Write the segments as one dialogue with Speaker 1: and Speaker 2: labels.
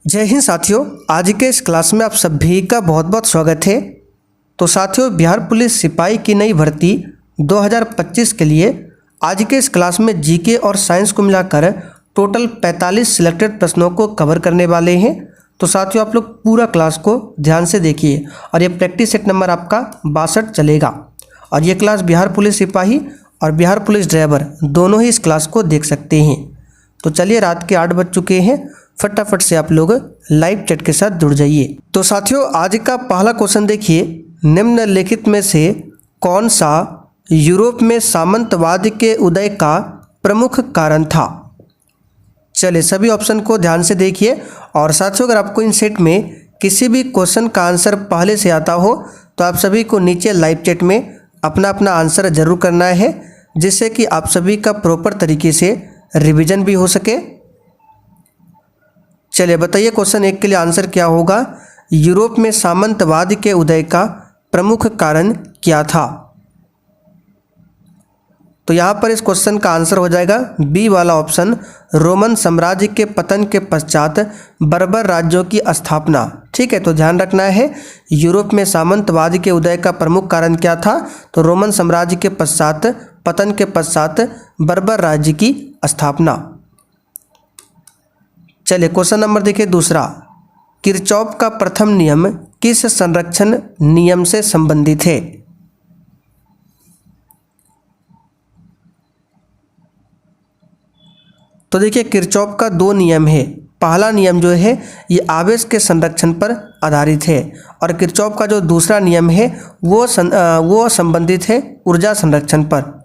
Speaker 1: जय हिंद साथियों, आज के इस क्लास में आप सभी का बहुत बहुत स्वागत है। तो साथियों, बिहार पुलिस सिपाही की नई भर्ती 2025 के लिए आज के इस क्लास में जीके और साइंस को मिलाकर टोटल 45 सिलेक्टेड प्रश्नों को कवर करने वाले हैं। तो साथियों, आप लोग पूरा क्लास को ध्यान से देखिए और ये प्रैक्टिस सेट नंबर आपका 62 चलेगा। और ये क्लास बिहार पुलिस सिपाही और बिहार पुलिस ड्राइवर दोनों ही इस क्लास को देख सकते हैं। तो चलिए, रात के 8 बज चुके हैं, फटाफट से आप लोग लाइव चैट के साथ जुड़ जाइए। तो साथियों, आज का पहला क्वेश्चन देखिए, निम्नलिखित में से कौन सा यूरोप में सामंतवाद के उदय का प्रमुख कारण था। चलिए, सभी ऑप्शन को ध्यान से देखिए। और साथियों, अगर आपको इन सेट में किसी भी क्वेश्चन का आंसर पहले से आता हो तो आप सभी को नीचे लाइव चैट में अपना अपना आंसर जरूर करना है, जिससे कि आप सभी का प्रॉपर तरीके से रिवीजन भी हो सके। चलिए बताइए, क्वेश्चन 1 के लिए आंसर क्या होगा। यूरोप में सामंतवाद के उदय का प्रमुख कारण क्या था। तो यहाँ पर इस क्वेश्चन का आंसर हो जाएगा बी वाला ऑप्शन, रोमन साम्राज्य के पतन के पश्चात बर्बर राज्यों की स्थापना। ठीक है, तो ध्यान रखना है, यूरोप में सामंतवाद के उदय का प्रमुख कारण क्या था। तो रोमन साम्राज्य के पश्चात पतन के पश्चात बर्बर राज्य की स्थापना। चलिए, क्वेश्चन नंबर देखिए दूसरा, किरचॉफ का प्रथम नियम किस संरक्षण नियम से संबंधित है। तो देखिए, किरचॉफ का 2 नियम है। पहला नियम जो है ये आवेश के संरक्षण पर आधारित है, और किरचॉफ का जो दूसरा नियम है वो संबंधित है ऊर्जा संरक्षण पर।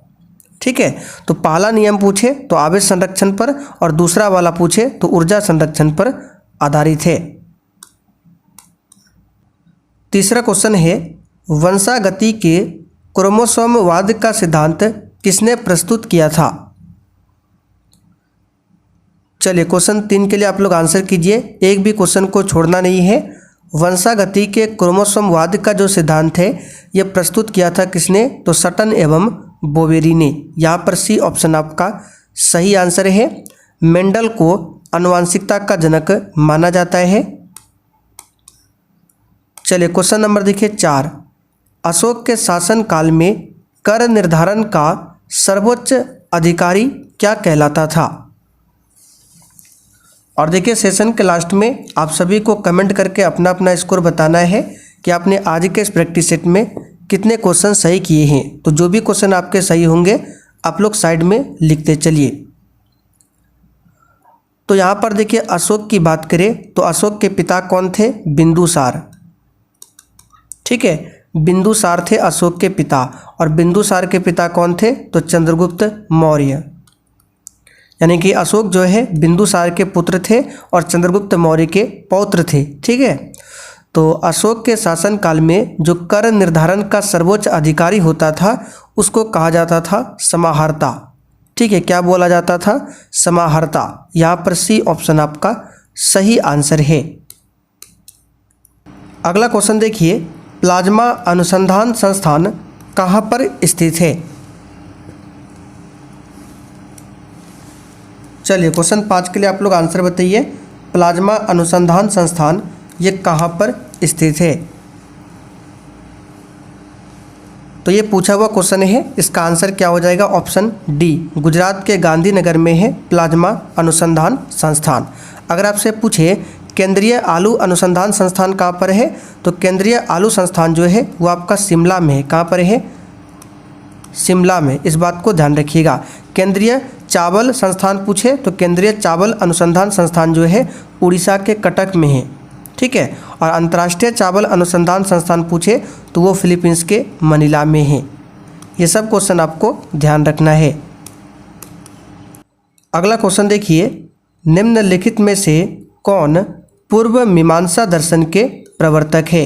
Speaker 1: ठीक है, तो पहला नियम पूछे तो आवेश संरक्षण पर, और दूसरा वाला पूछे तो ऊर्जा संरक्षण पर आधारित है। तीसरा क्वेश्चन है, वंशागति के क्रोमोसोमवाद का सिद्धांत किसने प्रस्तुत किया था। चलिए, क्वेश्चन 3 के लिए आप लोग आंसर कीजिए, एक भी क्वेश्चन को छोड़ना नहीं है। वंशागति के क्रोमोसोमवाद का जो सिद्धांत है ये प्रस्तुत किया था किसने, तो सटन एवं बोवेरी ने। यहाँ पर सी ऑप्शन आपका सही आंसर है। मेंडल को आनुवंशिकता का जनक माना जाता है। चलिए, क्वेश्चन नंबर देखिए 4, अशोक के शासन काल में कर निर्धारण का सर्वोच्च अधिकारी क्या कहलाता था। और देखिए, सेशन के लास्ट में आप सभी को कमेंट करके अपना अपना स्कोर बताना है कि आपने आज के इस प्रैक्टिस सेट में कितने क्वेश्चन सही किए हैं। तो जो भी क्वेश्चन आपके सही होंगे आप लोग साइड में लिखते चलिए। तो यहाँ पर देखिए, अशोक की बात करें तो अशोक के पिता कौन थे, बिंदुसार। ठीक है, बिंदुसार थे अशोक के पिता, और बिंदुसार के पिता कौन थे, तो चंद्रगुप्त मौर्य। यानी कि अशोक जो है बिंदुसार के पुत्र थे और चंद्रगुप्त मौर्य के पौत्र थे। ठीक है, तो अशोक के शासनकाल में जो कर निर्धारण का सर्वोच्च अधिकारी होता था उसको कहा जाता था समाहर्ता। ठीक है, क्या बोला जाता था, समाहर्ता। यहाँ पर सी ऑप्शन आपका सही आंसर है। अगला क्वेश्चन देखिए, प्लाज्मा अनुसंधान संस्थान कहाँ पर स्थित है। चलिए, क्वेश्चन 5 के लिए आप लोग आंसर बताइए, प्लाज्मा अनुसंधान संस्थान ये कहाँ पर स्थित है। तो ये पूछा हुआ क्वेश्चन है, इसका आंसर क्या हो जाएगा, ऑप्शन डी, गुजरात के गांधीनगर में है प्लाज्मा अनुसंधान संस्थान। अगर आपसे पूछे केंद्रीय आलू अनुसंधान संस्थान कहाँ पर है, तो केंद्रीय आलू संस्थान जो है वो आपका शिमला में है। कहाँ पर है, शिमला में, इस बात को ध्यान रखिएगा। केंद्रीय चावल संस्थान पूछे तो केंद्रीय चावल अनुसंधान संस्थान जो है उड़ीसा के कटक में है। ठीक है, और अंतर्राष्ट्रीय चावल अनुसंधान संस्थान पूछे तो वो फिलीपींस के मनीला में है। ये सब क्वेश्चन आपको ध्यान रखना है। अगला क्वेश्चन देखिए, निम्नलिखित में से कौन पूर्व मीमांसा दर्शन के प्रवर्तक है।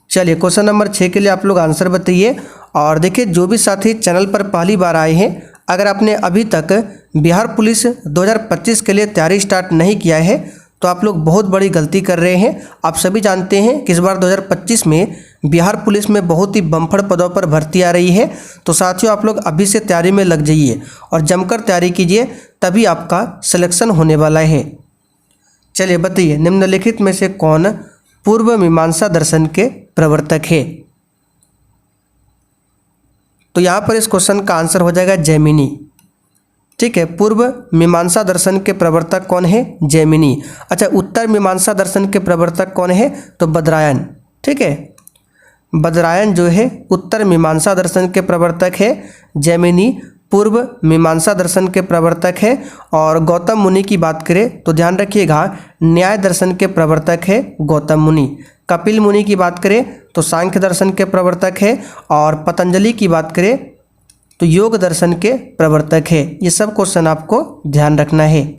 Speaker 1: चलिए, क्वेश्चन नंबर 6 के लिए आप लोग आंसर बताइए। और देखिए, जो भी साथी चैनल पर पहली बार आए हैं, अगर आपने अभी तक बिहार पुलिस 2025 के लिए तैयारी स्टार्ट नहीं किया है तो आप लोग बहुत बड़ी गलती कर रहे हैं। आप सभी जानते हैं कि इस बार 2025 में बिहार पुलिस में बहुत ही बम्पर पदों पर भर्ती आ रही है। तो साथियों, आप लोग अभी से तैयारी में लग जाइए और जमकर तैयारी कीजिए, तभी आपका सिलेक्शन होने वाला है। चलिए बताइए, निम्नलिखित में से कौन पूर्व मीमांसा दर्शन के प्रवर्तक है? तो यहाँ पर इस क्वेश्चन का आंसर हो जाएगा जैमिनी। ठीक है, पूर्व मीमांसा दर्शन के प्रवर्तक कौन है? जैमिनी। अच्छा, उत्तर मीमांसा दर्शन के प्रवर्तक कौन है? तो बदरायन। ठीक है, बदरायन जो है उत्तर मीमांसा दर्शन के प्रवर्तक है, जैमिनी पूर्व मीमांसा दर्शन के प्रवर्तक है। और गौतम मुनि की बात करें तो ध्यान रखिएगा, न्याय दर्शन के प्रवर्तक है गौतम मुनि। कपिल मुनि की बात करें तो सांख्य दर्शन के प्रवर्तक है। और पतंजलि की बात करें तो योग दर्शन के प्रवर्तक है। ये सब क्वेश्चन आपको ध्यान रखना है।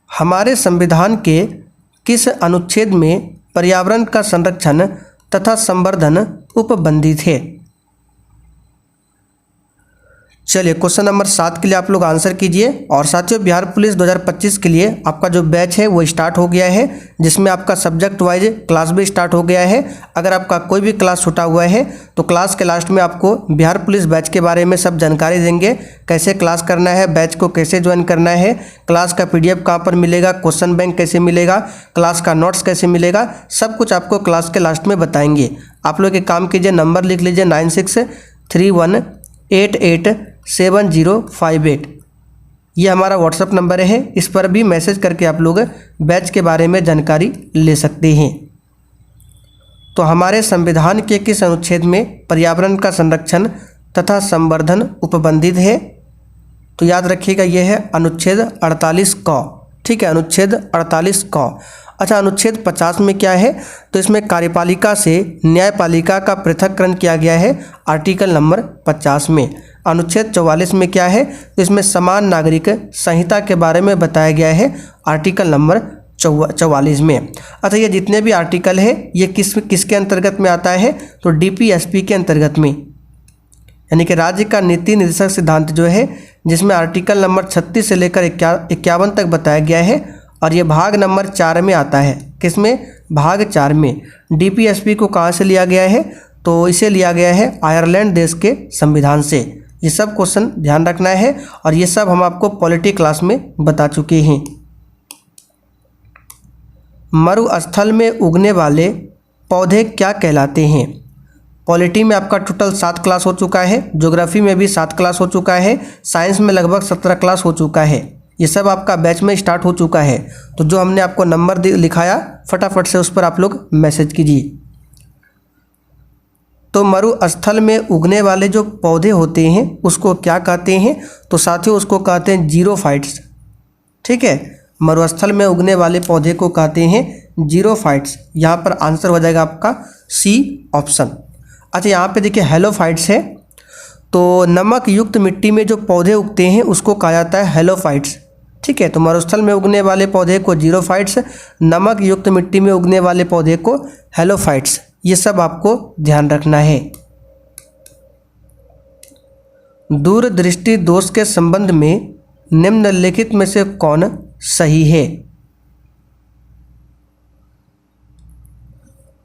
Speaker 1: हमारे संविधान के किस अनुच्छेद में पर्यावरण का संरक्षण तथा संवर्धन उपबंधित है? चलिए, क्वेश्चन नंबर 7 के लिए आप लोग आंसर कीजिए। और साथियों, बिहार पुलिस 2025 के लिए आपका जो बैच है वो स्टार्ट हो गया है, जिसमें आपका सब्जेक्ट वाइज क्लास भी स्टार्ट हो गया है। अगर आपका कोई भी क्लास छूटा हुआ है तो क्लास के लास्ट में आपको बिहार पुलिस बैच के बारे में सब जानकारी देंगे, कैसे क्लास करना है, बैच को कैसे ज्वाइन करना है, क्लास का PDF कहाँ पर मिलेगा, क्वेश्चन बैंक कैसे मिलेगा, क्लास का नोट्स कैसे मिलेगा, सब कुछ आपको क्लास के लास्ट में बताएंगे। आप लोग एक काम कीजिए, नंबर लिख लीजिए 9631887058। ये हमारा व्हाट्सअप नंबर है, इस पर भी मैसेज करके आप लोग बैच के बारे में जानकारी ले सकते हैं। तो हमारे संविधान के किस अनुच्छेद में पर्यावरण का संरक्षण तथा संवर्धन उपबंधित है? तो याद रखिएगा, यह है अनुच्छेद 48 क। ठीक है, अनुच्छेद 48 क। अच्छा, अनुच्छेद 50 में क्या है? तो इसमें कार्यपालिका से न्यायपालिका का पृथक्करण किया गया है, आर्टिकल नंबर 50 में। अनुच्छेद 44 में क्या है? तो इसमें समान नागरिक संहिता के बारे में बताया गया है, आर्टिकल नंबर 44 में। अच्छा, ये जितने भी आर्टिकल है ये किसके अंतर्गत में आता है? तो DPSP के अंतर्गत में, यानी कि राज्य का नीति निर्देशक सिद्धांत जो है, जिसमें आर्टिकल नंबर 36 से लेकर 51 तक बताया गया है। और ये भाग नंबर 4 में आता है। किसमें? भाग 4 में। DPSP को कहाँ से लिया गया है? तो इसे लिया गया है आयरलैंड देश के संविधान से। ये सब क्वेश्चन ध्यान रखना है, और ये सब हम आपको पॉलिटी क्लास में बता चुके हैं। मरुस्थल में उगने वाले पौधे क्या कहलाते हैं? पॉलिटी में आपका टोटल 7 क्लास हो चुका है, ज्योग्राफी में भी 7 क्लास हो चुका है, साइंस में लगभग 17 क्लास हो चुका है। ये सब आपका बैच में स्टार्ट हो चुका है। तो जो हमने आपको नंबर लिखाया, फटाफट से उस पर आप लोग मैसेज कीजिए। तो मरुस्थल में उगने वाले जो पौधे होते हैं उसको क्या कहते हैं? तो साथियों, उसको कहते हैं जीरोफाइट्स। ठीक है, मरुस्थल में उगने वाले पौधे को कहते हैं जीरोफाइट्स। यहाँ पर आंसर हो जाएगा आपका C ऑप्शन। अच्छा, यहाँ पे देखिए हेलोफाइट्स है। तो नमक युक्त मिट्टी में जो पौधे उगते हैं उसको कहा जाता है हेलोफाइट्स। ठीक है, तो मरुस्थल में उगने वाले पौधे को जीरोफाइट्स, नमक युक्त मिट्टी में उगने वाले पौधे को हेलोफाइट्स। ये सब आपको ध्यान रखना है। दूरदृष्टि दोष के संबंध में निम्नलिखित में से कौन सही है?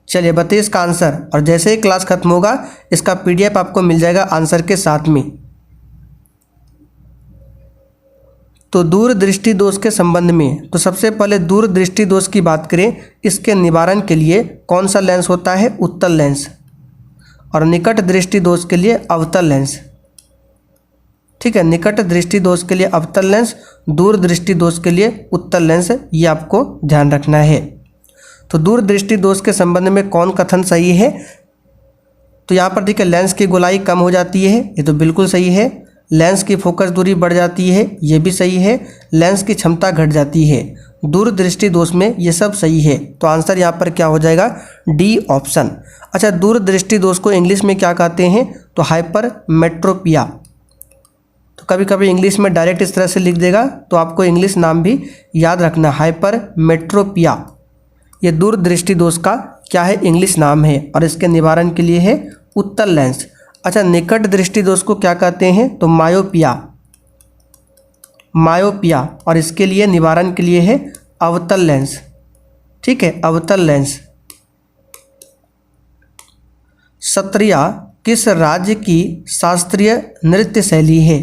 Speaker 1: चलिए बताइए इसका आंसर। और जैसे ही क्लास खत्म होगा इसका PDF आपको मिल जाएगा आंसर के साथ में। तो दूरदृष्टि दोष के संबंध में, तो सबसे पहले दूरदृष्टि दोष की बात करें, इसके निवारण के लिए कौन सा लेंस होता है? उत्तल लेंस। और निकट दृष्टि दोष के लिए अवतल लेंस। ठीक है, निकट दृष्टि दोष के लिए अवतल लेंस, दूरदृष्टि दोष के लिए उत्तल लेंस। ये आपको ध्यान रखना है। तो दूरदृष्टि दोष के संबंध में कौन कथन सही है? तो यहाँ पर देखिए, लेंस की गोलाई कम हो जाती है, ये तो बिल्कुल सही है। लेंस की फोकस दूरी बढ़ जाती है, ये भी सही है। लेंस की क्षमता घट जाती है। दूरदृष्टि दोष में ये सब सही है। तो आंसर यहाँ पर क्या हो जाएगा? D option. अच्छा, दूरदृष्टि दोष को इंग्लिश में क्या कहते हैं? तो हाइपरमेट्रोपिया। तो कभी कभी इंग्लिश में डायरेक्ट इस तरह से लिख देगा, तो आपको इंग्लिश नाम भी याद रखना, हाइपरमेट्रोपिया। ये दूरदृष्टि दोष का क्या है? इंग्लिश नाम है। और इसके निवारण के लिए है उत्तल लेंस। अच्छा, निकट दृष्टि दोष को क्या कहते हैं? तो मायोपिया। मायोपिया। और इसके लिए निवारण के लिए है अवतल लेंस। ठीक है, अवतल लेंस। सत्रिया किस राज्य की शास्त्रीय नृत्य शैली है?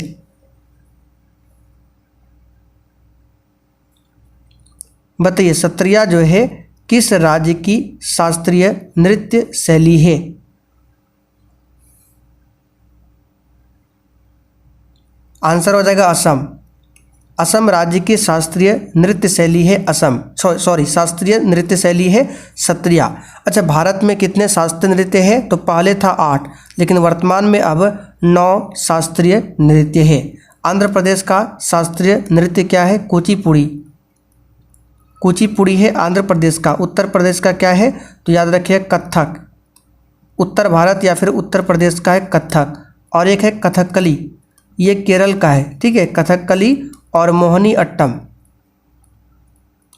Speaker 1: बताइए सत्रिया जो है किस राज्य की शास्त्रीय नृत्य शैली है? आंसर हो जाएगा असम। असम राज्य की शास्त्रीय नृत्य शैली है असम, सॉरी शास्त्रीय नृत्य शैली है सत्रिया। अच्छा, भारत में कितने शास्त्रीय नृत्य हैं? तो पहले था 8, लेकिन वर्तमान में अब 9 शास्त्रीय नृत्य है। आंध्र प्रदेश का शास्त्रीय नृत्य क्या है? कुचिपुड़ी। कुचिपुड़ी है आंध्र प्रदेश का। उत्तर प्रदेश का क्या है? तो याद रखिए कथक। उत्तर भारत या फिर उत्तर प्रदेश का है कथक। और एक है कथकली, ये केरल का है। ठीक है, कथकली और मोहिनी अट्टम।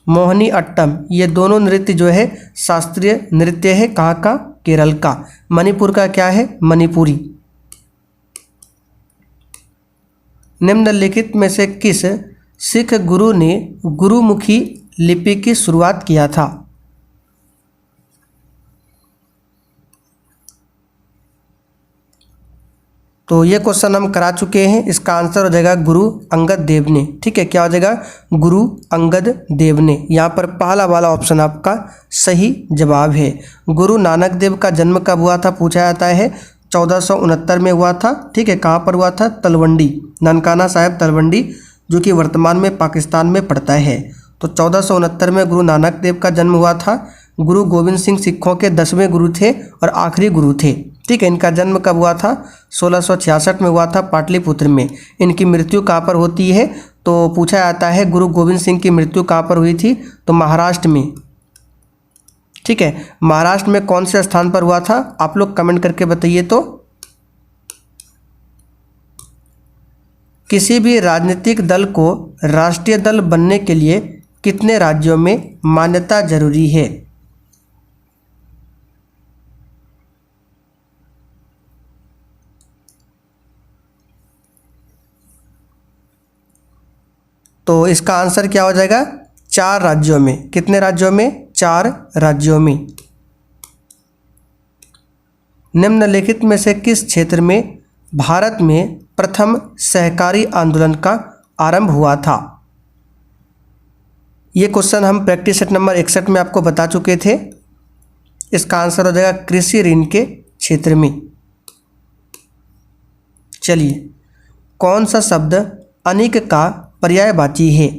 Speaker 1: मोहिनी अट्टम ये दोनों नृत्य जो है शास्त्रीय नृत्य है। कहाँ का? केरल का। मणिपुर का क्या है? मणिपुरी। निम्नलिखित में से किस सिख गुरु ने गुरुमुखी लिपि की शुरुआत किया था? तो ये क्वेश्चन हम करा चुके हैं। इसका आंसर हो जाएगा गुरु अंगद देव ने। ठीक है, क्या हो जाएगा? गुरु अंगद देव ने। यहाँ पर पहला वाला ऑप्शन आपका सही जवाब है। गुरु नानक देव का जन्म कब हुआ था पूछा जाता है? 1469 में हुआ था। ठीक है, कहाँ पर हुआ था? तलवंडी, ननकाना साहिब तलवंडी, जो कि वर्तमान में पाकिस्तान में पड़ता है। तो 1469 में गुरु नानक देव का जन्म हुआ था। गुरु गोविंद सिंह सिखों के 10वें गुरु थे और आखिरी गुरु थे। ठीक है, इनका जन्म कब हुआ था? 1666 में हुआ था पाटलिपुत्र में। इनकी मृत्यु कहाँ पर होती है? तो पूछा जाता है गुरु गोविंद सिंह की मृत्यु कहाँ पर हुई थी? तो महाराष्ट्र में। ठीक है, महाराष्ट्र में कौन से स्थान पर हुआ था? आप लोग कमेंट करके बताइए। तो किसी भी राजनीतिक दल को राष्ट्रीय दल बनने के लिए कितने राज्यों में मान्यता जरूरी है? तो इसका आंसर क्या हो जाएगा? 4 राज्यों में। कितने राज्यों में? 4 राज्यों में। निम्नलिखित में से किस क्षेत्र में भारत में प्रथम सहकारी आंदोलन का आरंभ हुआ था? ये क्वेश्चन हम प्रैक्टिस सेट नंबर 61 में आपको बता चुके थे। इसका आंसर हो जाएगा कृषि ऋण के क्षेत्र में। चलिए, कौन सा शब्द अनेक का पर्यायवाची है?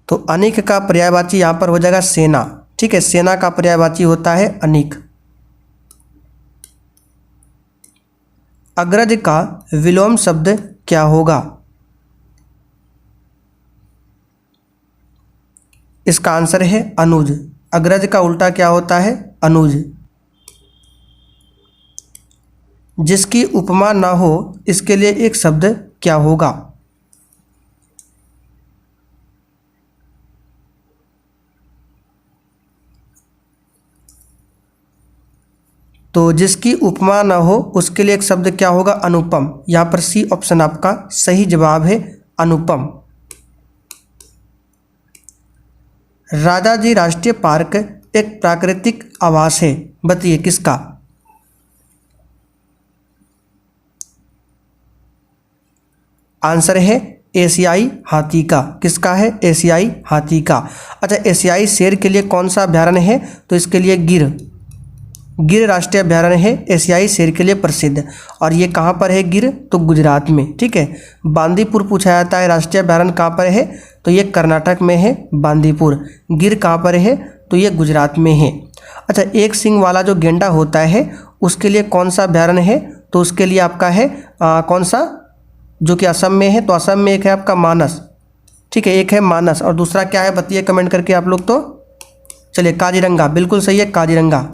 Speaker 1: तो अनेक का पर्यायवाची यहाँ पर हो जाएगा सेना। ठीक है, सेना का पर्यायवाची होता है अनेक। अग्रज का विलोम शब्द क्या होगा? इसका आंसर है अनुज। अग्रज का उल्टा क्या होता है? अनुज। जिसकी उपमा ना हो इसके लिए एक शब्द क्या होगा? तो जिसकी उपमा ना हो उसके लिए एक शब्द क्या होगा? अनुपम। यहाँ पर सी ऑप्शन आपका सही जवाब है, अनुपम। राजाजी राष्ट्रीय पार्क एक प्राकृतिक आवास है, बताइए किसका? आंसर है एशियाई हाथी का। किसका है? एशियाई हाथी का। अच्छा, एशियाई शेर के लिए कौन सा अभयारण्य है? तो इसके लिए गिर राष्ट्रीय अभयारण्य है एशियाई शेर के लिए प्रसिद्ध। और ये कहाँ पर है गिर? तो गुजरात में। ठीक है, बांदीपुर पूछा जाता है राष्ट्रीय अभयारण्य कहाँ पर है? तो ये कर्नाटक में है बांदीपुर। गिर कहाँ पर है? तो ये गुजरात में है। अच्छा, एक सींग वाला जो गेंडा होता है उसके लिए कौन सा अभयारण्य है? तो उसके लिए आपका है कौन सा, जो कि असम में है? तो असम में एक है आपका मानस। ठीक है, एक है मानस और दूसरा क्या है बताइए कमेंट करके आप लोग। तो चलिए, काजीरंगा बिल्कुल सही है, काजीरंगा।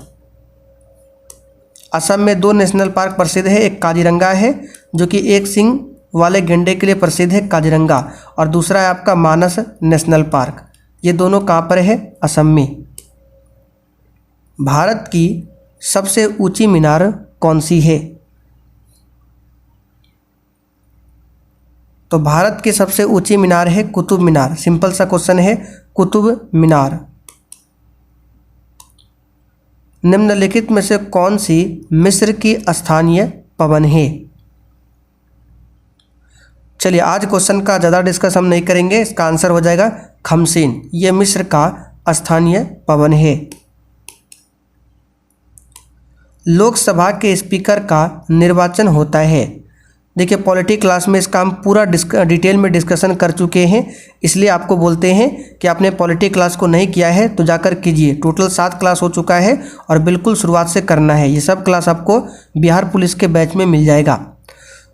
Speaker 1: असम में 2 नेशनल पार्क प्रसिद्ध है। एक काजीरंगा है जो कि एक सींग वाले गेंडे के लिए प्रसिद्ध है काजीरंगा, और दूसरा है आपका मानस नेशनल पार्क। ये दोनों कहाँ पर है? असम में। भारत की सबसे ऊंची मीनार कौन सी है? तो भारत की सबसे ऊंची मीनार है कुतुब मीनार। सिंपल सा क्वेश्चन है, कुतुब मीनार। निम्नलिखित में से कौन सी मिस्र की स्थानीय पवन है? चलिए आज क्वेश्चन का ज़्यादा डिस्कस हम नहीं करेंगे, इसका आंसर हो जाएगा खमसीन। ये मिस्र का स्थानीय पवन है। लोकसभा के स्पीकर का निर्वाचन होता है। देखिए पॉलिटी क्लास में इसका हम पूरा डिटेल में डिस्कशन कर चुके हैं, इसलिए आपको बोलते हैं कि आपने पॉलिटी क्लास को नहीं किया है तो जाकर कीजिए। टोटल 7 क्लास हो चुका है और बिल्कुल शुरुआत से करना है। ये सब क्लास आपको बिहार पुलिस के बैच में मिल जाएगा।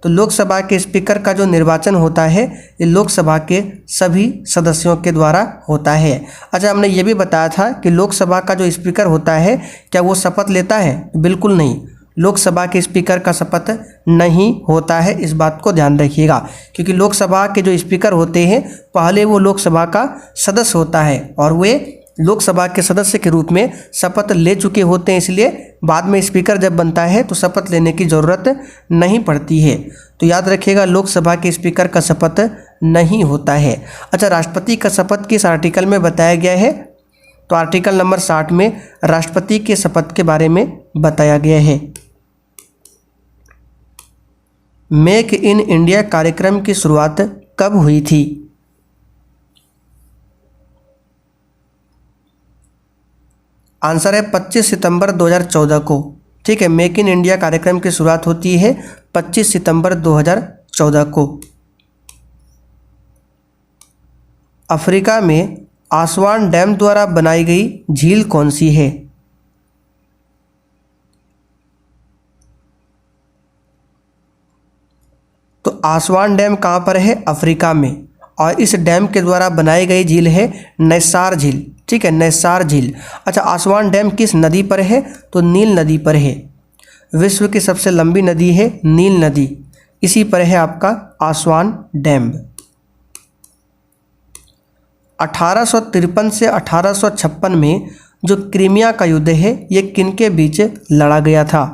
Speaker 1: तो लोकसभा के स्पीकर का जो निर्वाचन होता है ये लोकसभा के सभी सदस्यों के द्वारा होता है। अच्छा, हमने ये भी बताया था कि लोकसभा का जो स्पीकर होता है क्या वो शपथ लेता है? बिल्कुल नहीं, लोकसभा के स्पीकर का शपथ नहीं होता है। इस बात को ध्यान रखिएगा, क्योंकि लोकसभा के जो स्पीकर होते हैं पहले वो लोकसभा का सदस्य होता है और वे लोकसभा के सदस्य के रूप में शपथ ले चुके होते हैं, इसलिए बाद में स्पीकर जब बनता है तो शपथ लेने की ज़रूरत नहीं पड़ती है। तो याद रखिएगा लोकसभा के स्पीकर का शपथ नहीं होता है। अच्छा, राष्ट्रपति का शपथ किस आर्टिकल में बताया गया है? तो आर्टिकल नंबर 60 में राष्ट्रपति के शपथ के बारे में बताया गया है। मेक इन इंडिया कार्यक्रम की शुरुआत कब हुई थी? आंसर है 25 सितंबर 2014 को। ठीक है, मेक इन इंडिया कार्यक्रम की शुरुआत होती है 25 सितंबर 2014 को। अफ्रीका में आसवान डैम द्वारा बनाई गई झील कौन सी है? तो आसवान डैम कहाँ पर है? अफ्रीका में। और इस डैम के द्वारा बनाई गई झील है नैसार झील। ठीक है, नैसार झील। अच्छा, आसवान डैम किस नदी पर है? तो नील नदी पर है। विश्व की सबसे लंबी नदी है नील नदी, इसी पर है आपका आसवान डैम। 1853 से 1856 में जो क्रीमिया का युद्ध है ये किनके बीच लड़ा गया था?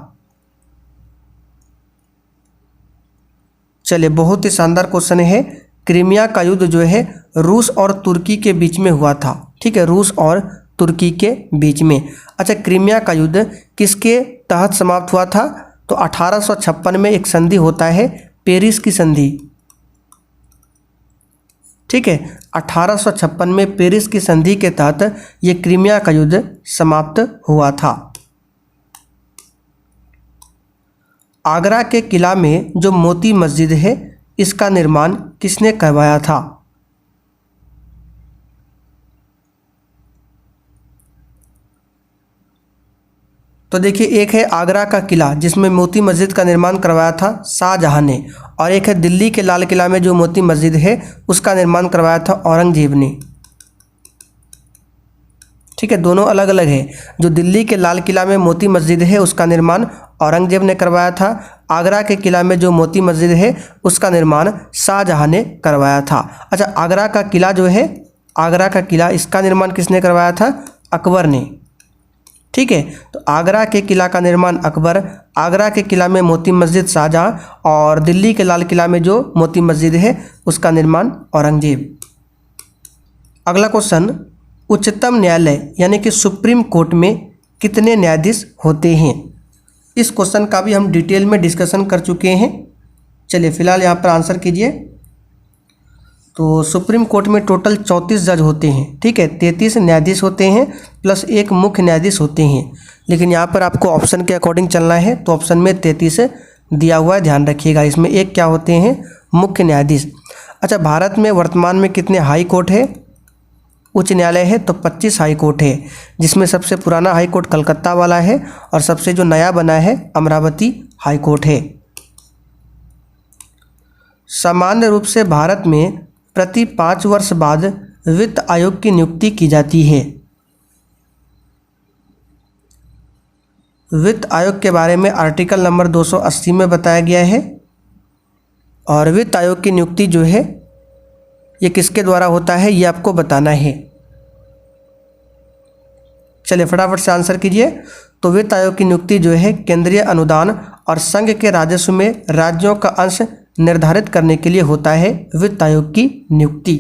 Speaker 1: चलिए, बहुत ही शानदार क्वेश्चन है। क्रीमिया का युद्ध जो है रूस और तुर्की के बीच में हुआ था। ठीक है, रूस और तुर्की के बीच में। अच्छा, क्रीमिया का युद्ध किसके तहत समाप्त हुआ था? तो 1856 में एक संधि होता है पेरिस की संधि। ठीक है, 1856 में पेरिस की संधि के तहत ये क्रीमिया का युद्ध समाप्त हुआ था। आगरा के किला में जो मोती मस्जिद है इसका निर्माण किसने करवाया था? तो देखिए, एक है आगरा का किला जिसमें मोती मस्जिद का निर्माण करवाया था शाहजहां ने, और एक है दिल्ली के लाल किला में जो मोती मस्जिद है उसका निर्माण करवाया था औरंगजेब ने। ठीक है, दोनों अलग अलग है। जो दिल्ली के लाल किला में मोती मस्जिद है उसका निर्माण औरंगजेब ने करवाया था। आगरा के किला में जो मोती मस्जिद है उसका निर्माण शाहजहां ने करवाया था। अच्छा, आगरा का किला जो है, आगरा का किला, इसका निर्माण किसने करवाया था? अकबर ने। ठीक है, तो आगरा के किला का निर्माण अकबर, आगरा के किला में मोती मस्जिद शाहजहां, और दिल्ली के लाल किला में जो मोती मस्जिद है उसका निर्माण औरंगजेब। अगला क्वेश्चन, उच्चतम न्यायालय यानी कि सुप्रीम कोर्ट में कितने न्यायाधीश होते हैं? इस क्वेश्चन का भी हम डिटेल में डिस्कशन कर चुके हैं। चलिए फिलहाल यहाँ पर आंसर कीजिए। तो सुप्रीम कोर्ट में टोटल 34 जज होते हैं। ठीक है, 33 न्यायाधीश होते हैं प्लस एक मुख्य न्यायाधीश होते हैं, लेकिन यहाँ पर आपको ऑप्शन के अकॉर्डिंग चलना है तो ऑप्शन में 33 दिया हुआ है, ध्यान रखिएगा। इसमें एक क्या होते हैं? मुख्य न्यायाधीश। अच्छा, भारत में वर्तमान में कितने हाई कोर्ट है? उच्च न्यायालय है तो 25 हाई कोर्ट है, जिसमें सबसे पुराना हाई कोर्ट कलकत्ता वाला है और सबसे जो नया बना है अमरावती हाई कोर्ट है। सामान्य रूप से भारत में प्रति 5 वर्ष बाद वित्त आयोग की नियुक्ति की जाती है। वित्त आयोग के बारे में आर्टिकल नंबर 280 में बताया गया है, और वित्त आयोग की नियुक्ति जो है ये किसके द्वारा होता है ये आपको बताना है। चलिए फटाफट से आंसर कीजिए। तो वित्त आयोग की नियुक्ति जो है केंद्रीय अनुदान और संघ के राजस्व में राज्यों का अंश निर्धारित करने के लिए होता है वित्त आयोग की नियुक्ति।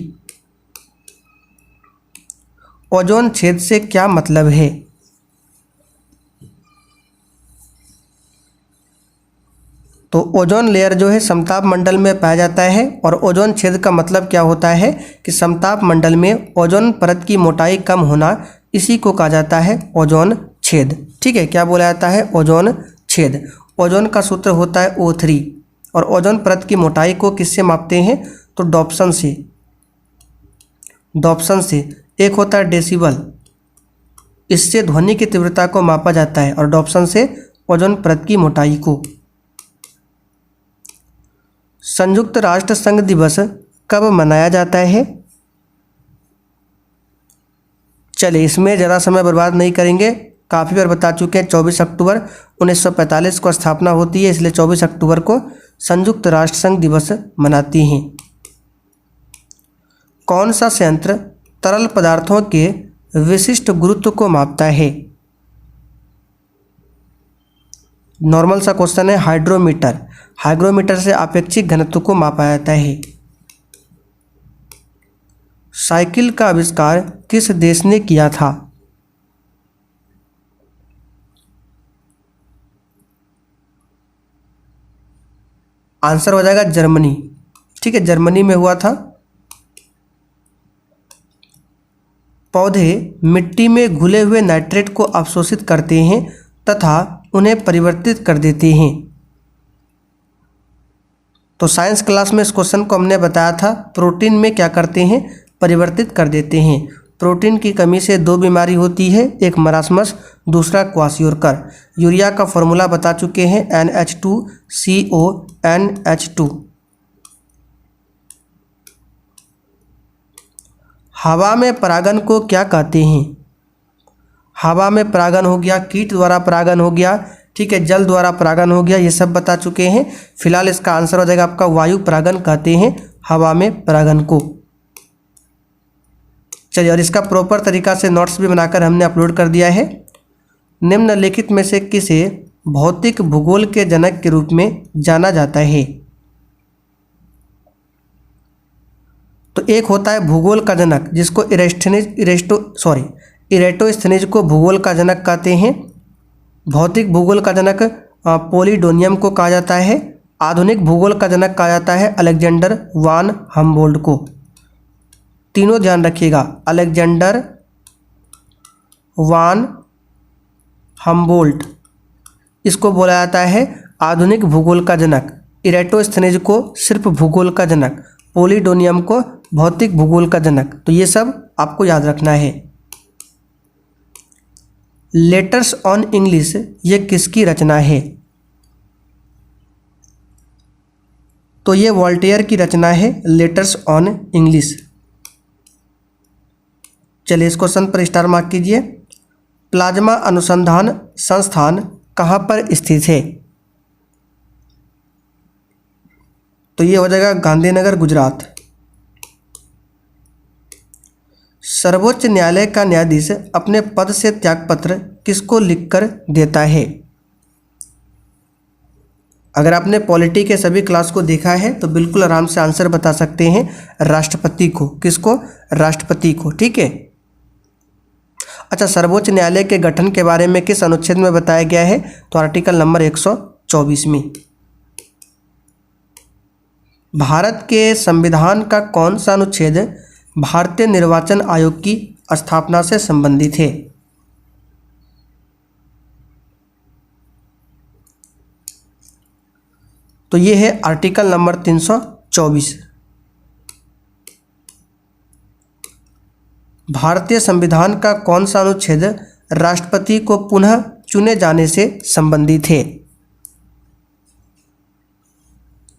Speaker 1: ओजोन छेद से क्या मतलब है? तो ओजोन लेयर जो है समताप मंडल में पाया जाता है और ओजोन छेद का मतलब क्या होता है कि समताप मंडल में ओजोन परत की मोटाई कम होना, इसी को कहा जाता है ओजोन छेद। ठीक है, क्या बोला जाता है? ओजोन छेद। ओजोन का सूत्र होता है O3 और ओजोन परत की मोटाई को किससे मापते हैं? तो डॉप्सन से। डॉप्सन से एक होता है डेसिबल, इससे ध्वनि की तीव्रता को मापा जाता है, और डॉप्सन से ओजोन परत की मोटाई को। संयुक्त राष्ट्र संघ दिवस कब मनाया जाता है? चलिए इसमें ज़्यादा समय बर्बाद नहीं करेंगे, काफ़ी बार बता चुके हैं। 24 अक्टूबर 1945 को स्थापना होती है, इसलिए 24 अक्टूबर को संयुक्त राष्ट्र संघ दिवस मनाती हैं। कौन सा संयंत्र तरल पदार्थों के विशिष्ट गुरुत्व को मापता है? नॉर्मल सा क्वेश्चन है। हाइड्रोमीटर। हाइग्रोमीटर से आपेक्षिक घनत्व को मापा जाता है। साइकिल का आविष्कार किस देश ने किया था? आंसर हो जाएगा जर्मनी। ठीक है, जर्मनी में हुआ था। पौधे मिट्टी में घुले हुए नाइट्रेट को अवशोषित करते हैं तथा उन्हें परिवर्तित कर देते हैं। तो साइंस क्लास में इस क्वेश्चन को हमने बताया था। प्रोटीन में क्या करते हैं? परिवर्तित कर देते हैं। प्रोटीन की कमी से दो बीमारी होती है, एक मरासमस, दूसरा क्वाशियोरकर। यूरिया का फॉर्मूला बता चुके हैं, NH2CO NH2। हवा में परागन को क्या कहते हैं? हवा में परागन हो गया, कीट द्वारा परागन हो गया, ठीक है, जल द्वारा परागन हो गया, ये सब बता चुके हैं। फिलहाल इसका आंसर हो जाएगा आपका वायु परागन कहते हैं हवा में परागन को। चलिए, और इसका प्रॉपर तरीका से नोट्स भी बनाकर हमने अपलोड कर दिया है। निम्नलिखित में से किसे भौतिक भूगोल के जनक के रूप में जाना जाता है? तो एक होता है भूगोल का जनक, जिसको इरेटोस्थनीज को भूगोल का जनक कहते हैं। भौतिक भूगोल का जनक पोलिडोनियम को कहा जाता है। आधुनिक भूगोल का जनक कहा जाता है अलेक्जेंडर वान हम्बोल्ट को। तीनों ध्यान रखिएगा, अलेक्जेंडर वान हम्बोल्ट, इसको बोला जाता है आधुनिक भूगोल का जनक। इरेटोस्थनीज को सिर्फ भूगोल का जनक, पोलिडोनियम को भौतिक भूगोल का जनक। तो ये सब आपको याद रखना है। लेटर्स ऑन इंग्लिश ये किसकी रचना है? तो ये वॉल्टेयर की रचना है, लेटर्स ऑन इंग्लिश। चलिए इस क्वेश्चन पर स्टार मार्क कीजिए। प्लाज्मा अनुसंधान संस्थान कहाँ पर स्थित है? तो ये हो जाएगा गांधीनगर, गुजरात। सर्वोच्च न्यायालय का न्यायाधीश अपने पद से त्यागपत्र किसको लिखकर देता है? अगर आपने पॉलिटी के सभी क्लास को देखा है तो बिल्कुल आराम से आंसर बता सकते हैं, राष्ट्रपति को। किसको? राष्ट्रपति को। ठीक है। अच्छा, सर्वोच्च न्यायालय के गठन के बारे में किस अनुच्छेद में बताया गया है? तो आर्टिकल नंबर 124 में। भारत के संविधान का कौन सा अनुच्छेद भारतीय निर्वाचन आयोग की स्थापना से संबंधित है? तो ये है आर्टिकल नंबर 324। भारतीय संविधान का कौन सा अनुच्छेद राष्ट्रपति को पुनः चुने जाने से संबंधित है?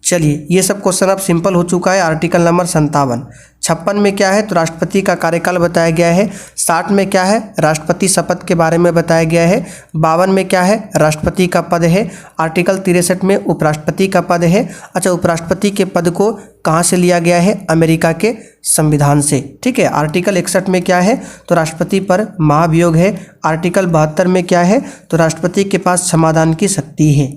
Speaker 1: चलिए, ये सब क्वेश्चन अब सिंपल हो चुका है। Article number 57। 56 में क्या है? तो राष्ट्रपति का कार्यकाल बताया गया है। 60 में क्या है? राष्ट्रपति शपथ के बारे में बताया गया है। 52 में क्या है? राष्ट्रपति का पद है। आर्टिकल 63 में उपराष्ट्रपति का पद है। अच्छा, उपराष्ट्रपति के पद को कहाँ से लिया गया है? अमेरिका के संविधान से। ठीक है। आर्टिकल 61 में क्या है? तो राष्ट्रपति पर महाभियोग है। आर्टिकल 72 में क्या है? तो राष्ट्रपति के पास क्षमादान की शक्ति है।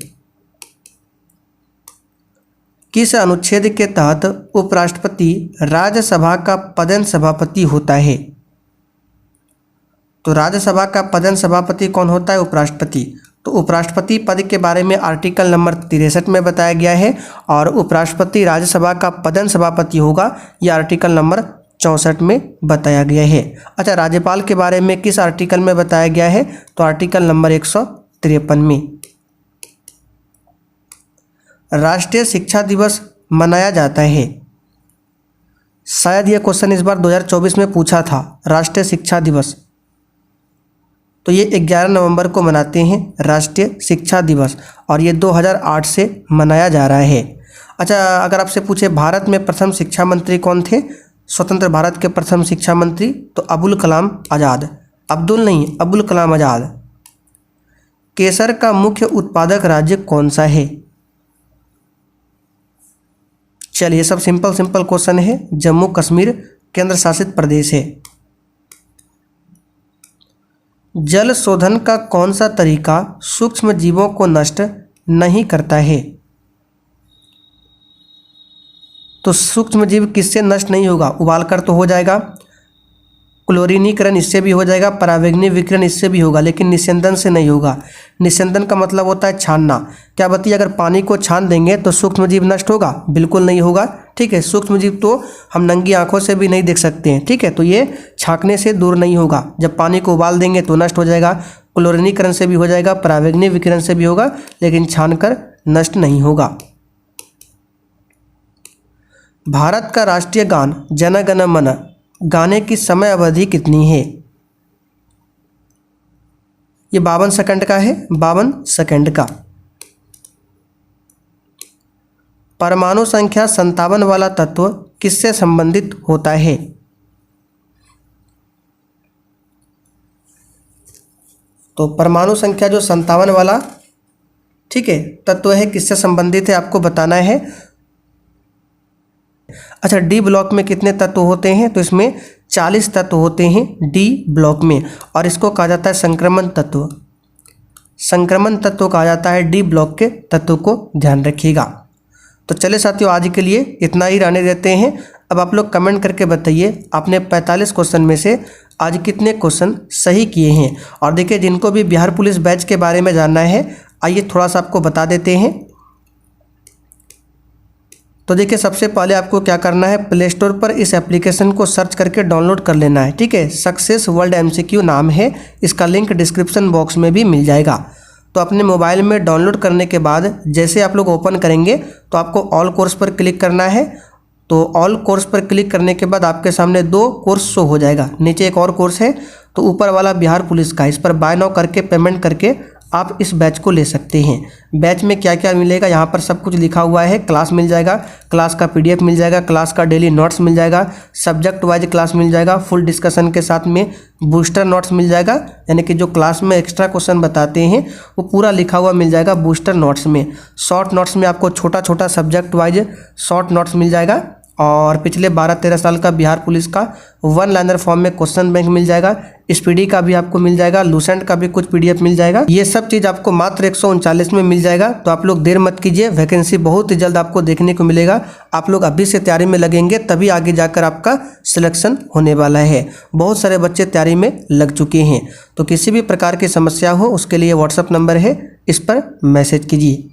Speaker 1: किस अनुच्छेद के तहत उपराष्ट्रपति राज्यसभा का पदेन सभापति होता है? तो राज्यसभा का पदेन सभापति कौन होता है? उपराष्ट्रपति। तो उपराष्ट्रपति पद के बारे में आर्टिकल नंबर 63 में बताया गया है और उपराष्ट्रपति राज्यसभा का पदन सभापति होगा, यह आर्टिकल नंबर 64 में बताया गया है। अच्छा, राज्यपाल के बारे में किस आर्टिकल में बताया गया है? तो आर्टिकल नंबर 153 में। राष्ट्रीय शिक्षा दिवस मनाया जाता है, शायद यह क्वेश्चन इस बार 2024 में पूछा था। राष्ट्रीय शिक्षा दिवस तो ये 11 नवंबर को मनाते हैं राष्ट्रीय शिक्षा दिवस, और ये 2008 से मनाया जा रहा है। अच्छा, अगर आपसे पूछे भारत में प्रथम शिक्षा मंत्री कौन थे? स्वतंत्र भारत के प्रथम शिक्षा मंत्री तो अबुल कलाम आज़ाद। अब्दुल नहीं, अबुल कलाम आज़ाद। केसर का मुख्य उत्पादक राज्य कौन सा है? चलिए, सब सिंपल सिंपल क्वेश्चन है। जम्मू कश्मीर केंद्र शासित प्रदेश है। जल शोधन का कौन सा तरीका सूक्ष्म जीवों को नष्ट नहीं करता है? तो सूक्ष्म जीव किससे नष्ट नहीं होगा? उबालकर तो हो जाएगा, क्लोरीनीकरण इससे भी हो जाएगा, परावैंगनी विकिरण इससे भी होगा, लेकिन निस्यंदन से नहीं होगा। निस्यंदन का मतलब होता है छानना। क्या बताइए, अगर पानी को छान देंगे तो सूक्ष्म जीव नष्ट होगा? बिल्कुल नहीं होगा। ठीक है, सूक्ष्म जीव तो हम नंगी आंखों से भी नहीं देख सकते हैं। ठीक है, तो ये छांकने से दूर नहीं होगा। जब पानी को उबाल देंगे तो नष्ट हो जाएगा, क्लोरीनीकरण से भी हो जाएगा, परावैंगनी विकिरण से भी होगा, लेकिन छानकर नष्ट नहीं होगा। भारत का राष्ट्रीय गान जन गण मन गाने की समय अवधि कितनी है? ये 52 सेकंड का है, 52 सेकंड का। परमाणु संख्या 57 वाला तत्व किससे संबंधित होता है? तो परमाणु संख्या जो 57 वाला, ठीक है, तत्व है, किससे संबंधित है आपको बताना है। अच्छा, डी ब्लॉक में कितने तत्व होते हैं? तो इसमें 40 तत्व होते हैं डी ब्लॉक में, और इसको कहा जाता है संक्रमण तत्व। संक्रमण तत्व कहा जाता है डी ब्लॉक के तत्व को, ध्यान रखिएगा। तो चले साथियों, आज के लिए इतना ही रहने देते हैं। अब आप लोग कमेंट करके बताइए आपने 45 क्वेश्चन में से आज कितने क्वेश्चन सही किए हैं। और देखिए, जिनको भी बिहार पुलिस बैच के बारे में जानना है, आइए थोड़ा सा आपको बता देते हैं। तो देखिए, सबसे पहले आपको क्या करना है, प्ले स्टोर पर इस एप्लीकेशन को सर्च करके डाउनलोड कर लेना है। ठीक है, सक्सेस वर्ल्ड MCQ नाम है, इसका लिंक डिस्क्रिप्शन बॉक्स में भी मिल जाएगा। तो अपने मोबाइल में डाउनलोड करने के बाद जैसे आप लोग ओपन करेंगे तो आपको ऑल कोर्स पर क्लिक करना है। तो ऑल कोर्स पर क्लिक करने के बाद आपके सामने 2 कोर्स शो हो जाएगा। नीचे एक और कोर्स है, तो ऊपर वाला बिहार पुलिस का, इस पर बाय नाउ करके पेमेंट करके आप इस बैच को ले सकते हैं। बैच में क्या क्या मिलेगा, यहाँ पर सब कुछ लिखा हुआ है। क्लास मिल जाएगा, क्लास का PDF मिल जाएगा, क्लास का डेली नोट्स मिल जाएगा, सब्जेक्ट वाइज क्लास मिल जाएगा, फुल डिस्कशन के साथ में बूस्टर नोट्स मिल जाएगा, यानी कि जो क्लास में एक्स्ट्रा क्वेश्चन बताते हैं वो पूरा लिखा हुआ मिल जाएगा बूस्टर नोट्स में। शॉर्ट नोट्स में आपको छोटा छोटा सब्जेक्ट वाइज शॉर्ट नोट्स मिल जाएगा, और पिछले 12-13 साल का बिहार पुलिस का 1 लाइनर फॉर्म में क्वेश्चन बैंक मिल जाएगा। स्पीडी का भी आपको मिल जाएगा, लूसेंट का भी कुछ PDF मिल जाएगा। ये सब चीज़ आपको मात्र 139 में मिल जाएगा। तो आप लोग देर मत कीजिए, वैकेंसी बहुत ही जल्द आपको देखने को मिलेगा। आप लोग अभी से तैयारी में लगेंगे तभी आगे जाकर आपका सिलेक्शन होने वाला है। बहुत सारे बच्चे तैयारी में लग चुके हैं। तो किसी भी प्रकार की समस्या हो उसके लिए WhatsApp नंबर है, इस पर मैसेज कीजिए।